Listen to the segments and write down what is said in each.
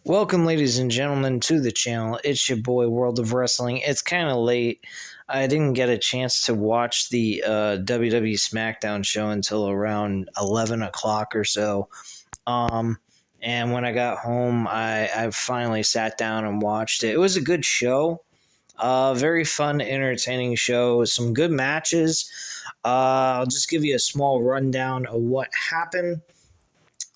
Welcome, ladies and gentlemen, to the channel. It's your boy, World of Wrestling. It's kind of late. I didn't get a chance to watch the WWE Smackdown show until around 11 o'clock or so. And when I got home, I finally sat down and watched it. It was a good show. Very fun, entertaining show. Some good matches. I'll just give you a small rundown of what happened.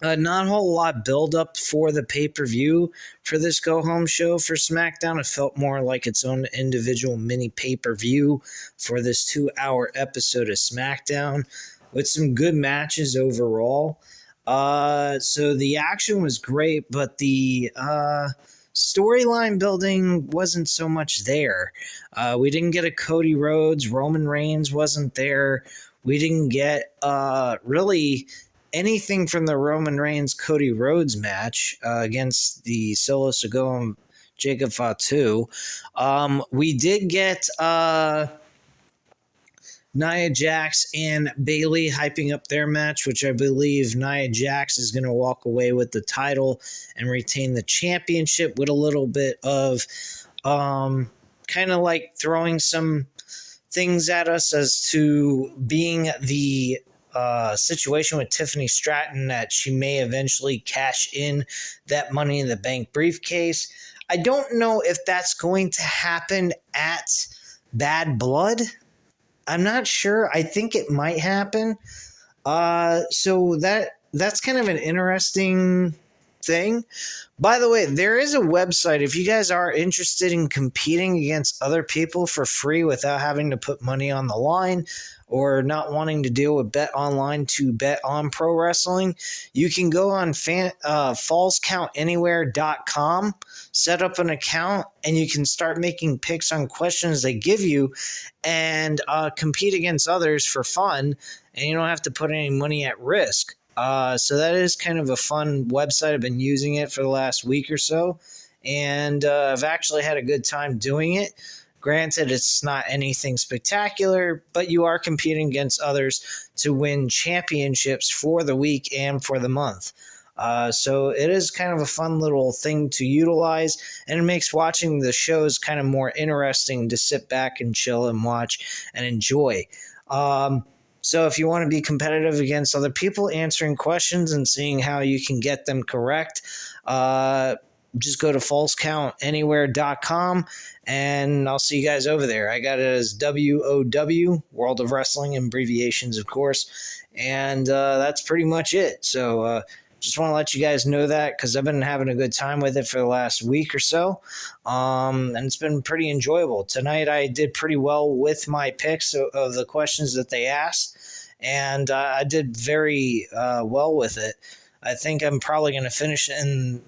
Not a whole lot build up for the pay-per-view for this go-home show for SmackDown. It felt more like its own individual mini pay-per-view for this 2-hour episode of SmackDown with some good matches overall. So the action was great, but the storyline building wasn't so much there. We didn't get a Cody Rhodes. Roman Reigns wasn't there. We didn't get really anything from the Roman Reigns Cody Rhodes match against the Solo Sikoa and Jacob Fatu. We did get Nia Jax and Bayley hyping up their match, which I believe Nia Jax is going to walk away with the title and retain the championship, with a little bit of kind of like throwing some things at us as to being the situation with Tiffany Stratton, that she may eventually cash in that Money in the Bank briefcase. I don't know if that's going to happen at Bad Blood. I'm not sure. I think it might happen. So that's kind of an interesting thing. By the way, there is a website if you guys are interested in competing against other people for free without having to put money on the line, or not wanting to deal with Bet Online to bet on pro wrestling. You can go on fallscountanywhere.com, set up an account, and you can start making picks on questions they give you and compete against others for fun, and you don't have to put any money at risk. So that is kind of a fun website. I've been using it for the last week or so, and I've actually had a good time doing it. Granted, it's not anything spectacular, but you are competing against others to win championships for the week and for the month. So it is kind of a fun little thing to utilize, and it makes watching the shows kind of more interesting to sit back and chill and watch and enjoy. So if you want to be competitive against other people, answering questions and seeing how you can get them correct, just go to fallscountanywhere.com, and I'll see you guys over there. I got it as WOW, World of Wrestling, abbreviations, of course, and that's pretty much it. So just want to let you guys know that, because I've been having a good time with it for the last week or so, and it's been pretty enjoyable. Tonight I did pretty well with my picks of the questions that they asked, and I did very well with it. I think I'm probably going to finish in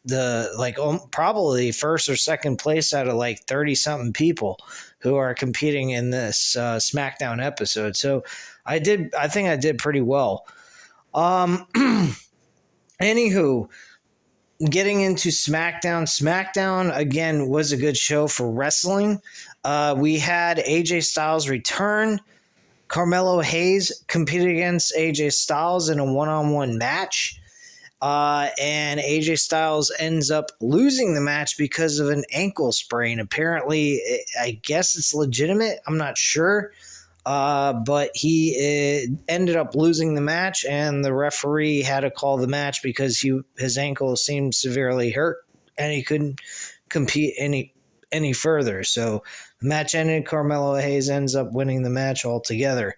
the probably first or second place out of like 30 something people who are competing in this SmackDown episode. So I think I did pretty well. Anywho, getting into SmackDown. SmackDown, again, was a good show for wrestling. We had AJ Styles return. Carmelo Hayes competed against AJ Styles in a one-on-one match. And AJ Styles ends up losing the match because of an ankle sprain. Apparently, I guess it's legitimate. I'm not sure. But he ended up losing the match, and the referee had to call the match because his ankle seemed severely hurt, and he couldn't compete any further. So the match ended. Carmelo Hayes ends up winning the match altogether.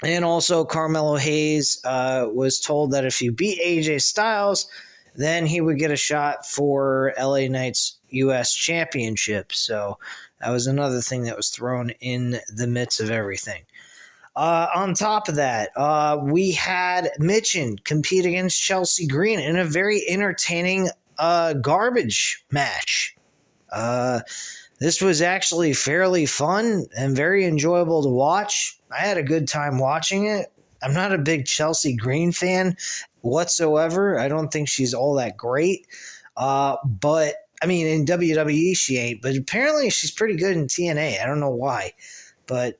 And also, Carmelo Hayes was told that if you beat AJ Styles, then he would get a shot for LA Knight's U.S. Championship. So that was another thing that was thrown in the midst of everything. On top of that, we had Mitchin compete against Chelsea Green in a very entertaining garbage match. This was actually fairly fun and very enjoyable to watch. I had a good time watching it. I'm not a big Chelsea Green fan whatsoever. I don't think she's all that great. But, I mean, in WWE she ain't. But apparently she's pretty good in TNA. I don't know why. But,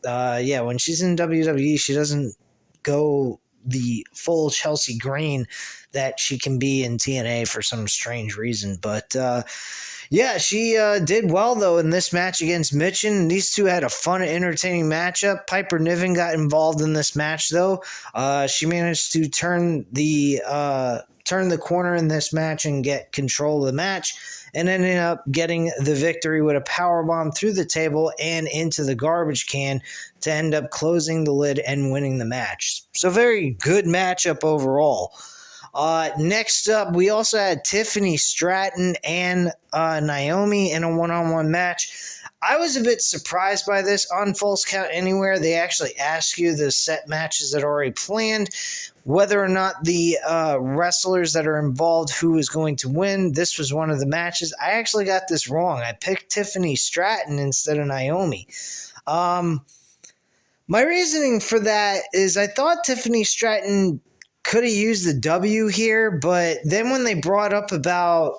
yeah, when she's in WWE, she doesn't go the full Chelsea Green that she can be in TNA for some strange reason. But yeah, she did well, though, in this match against Mitchin. These two had a fun, entertaining matchup. Piper Niven got involved in this match, though. She managed to turn the corner in this match and get control of the match, and ended up getting the victory with a powerbomb through the table and into the garbage can to end up closing the lid and winning the match. So very good matchup overall. Next up, we also had Tiffany Stratton and Naomi in a one-on-one match. I was a bit surprised by this. On False Count Anywhere, they actually ask you the set matches that are already planned, whether or not the wrestlers that are involved, who is going to win. This was one of the matches. I actually got this wrong. I picked Tiffany Stratton instead of Naomi. My reasoning for that is I thought Tiffany Stratton could have used the W here, but then when they brought up about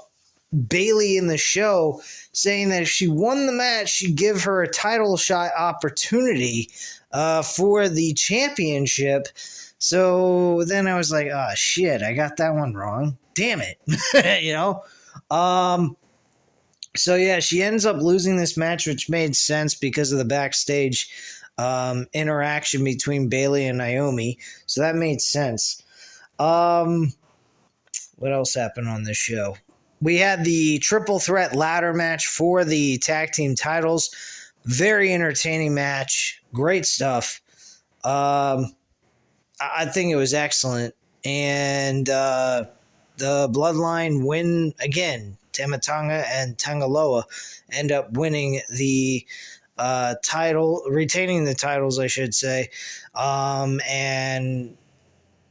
Bayley in the show, saying that if she won the match, she'd give her a title shot opportunity for the championship. So then I was like, oh, shit, I got that one wrong. Damn it. You know? So, yeah, she ends up losing this match, which made sense because of the backstage interaction between Bayley and Naomi. So that made sense. What else happened on this show? We had the triple threat ladder match for the tag team titles. Very entertaining match. Great stuff. I think it was excellent. And the Bloodline win again. Tama Tonga and Tangaloa end up winning the title, retaining the titles, I should say. And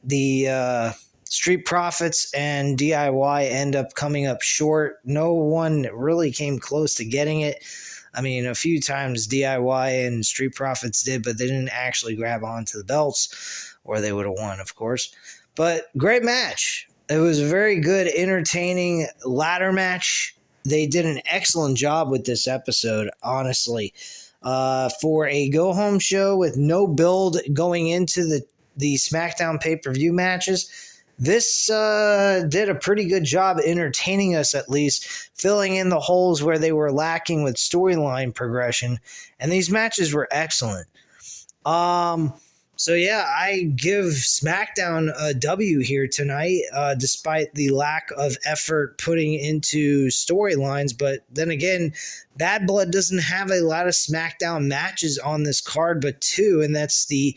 the Street Profits and DIY end up coming up short. No one really came close to getting it. I mean, a few times DIY and Street Profits did, but they didn't actually grab onto the belts, or they would have won, of course. But great match. It was a very good, entertaining ladder match. They did an excellent job with this episode, honestly. For a go-home show with no build going into the SmackDown pay-per-view matches, this did a pretty good job entertaining us, at least, filling in the holes where they were lacking with storyline progression, and these matches were excellent. So yeah, I give SmackDown a W here tonight, despite the lack of effort putting into storylines. But then again, Bad Blood doesn't have a lot of SmackDown matches on this card, but two, and that's the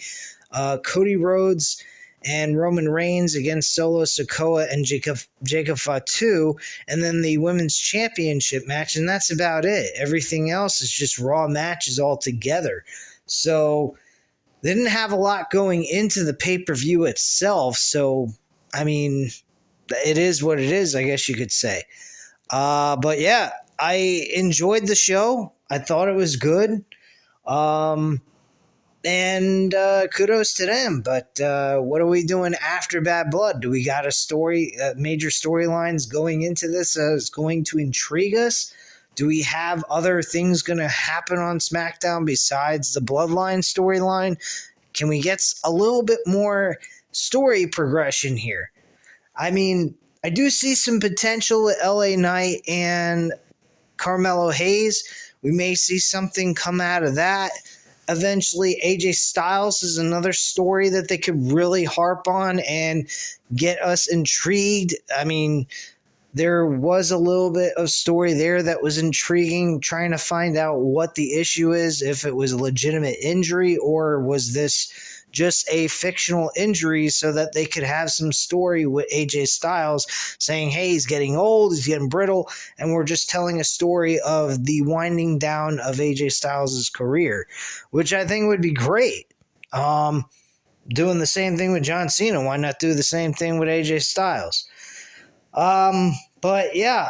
Cody Rhodes and Roman Reigns against Solo Sikoa and Jacob Fatu, and then the Women's Championship match, and that's about it. Everything else is just Raw matches altogether. So they didn't have a lot going into the pay-per-view itself, so, I mean, it is what it is, I guess you could say. But yeah, I enjoyed the show. I thought it was good. And kudos to them. But what are we doing after Bad Blood? Do we got a story, major storylines going into this is going to intrigue us? Do we have other things going to happen on SmackDown besides the Bloodline storyline? Can we get a little bit more story progression here? I mean, I do see some potential with LA Knight and Carmelo Hayes. We may see something come out of that. Eventually, AJ Styles is another story that they could really harp on and get us intrigued. I mean, there was a little bit of story there that was intriguing, trying to find out what the issue is, if it was a legitimate injury or was this just a fictional injury, so that they could have some story with AJ Styles saying, hey, he's getting old, he's getting brittle, and we're just telling a story of the winding down of AJ Styles' career, which I think would be great. Doing the same thing with John Cena, why not do the same thing with AJ Styles? But yeah,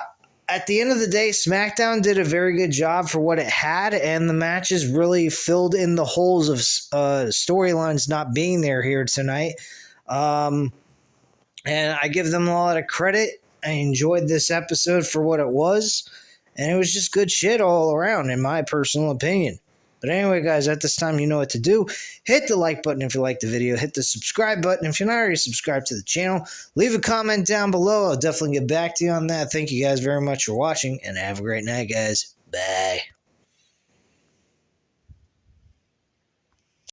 at the end of the day, SmackDown did a very good job for what it had, and the matches really filled in the holes of storylines not being there here tonight. And I give them a lot of credit. I enjoyed this episode for what it was, and it was just good shit all around, in my personal opinion. But anyway, guys, at this time, you know what to do. Hit the like button if you like the video. Hit the subscribe button if you're not already subscribed to the channel. Leave a comment down below. I'll definitely get back to you on that. Thank you guys very much for watching, and have a great night, guys. Bye.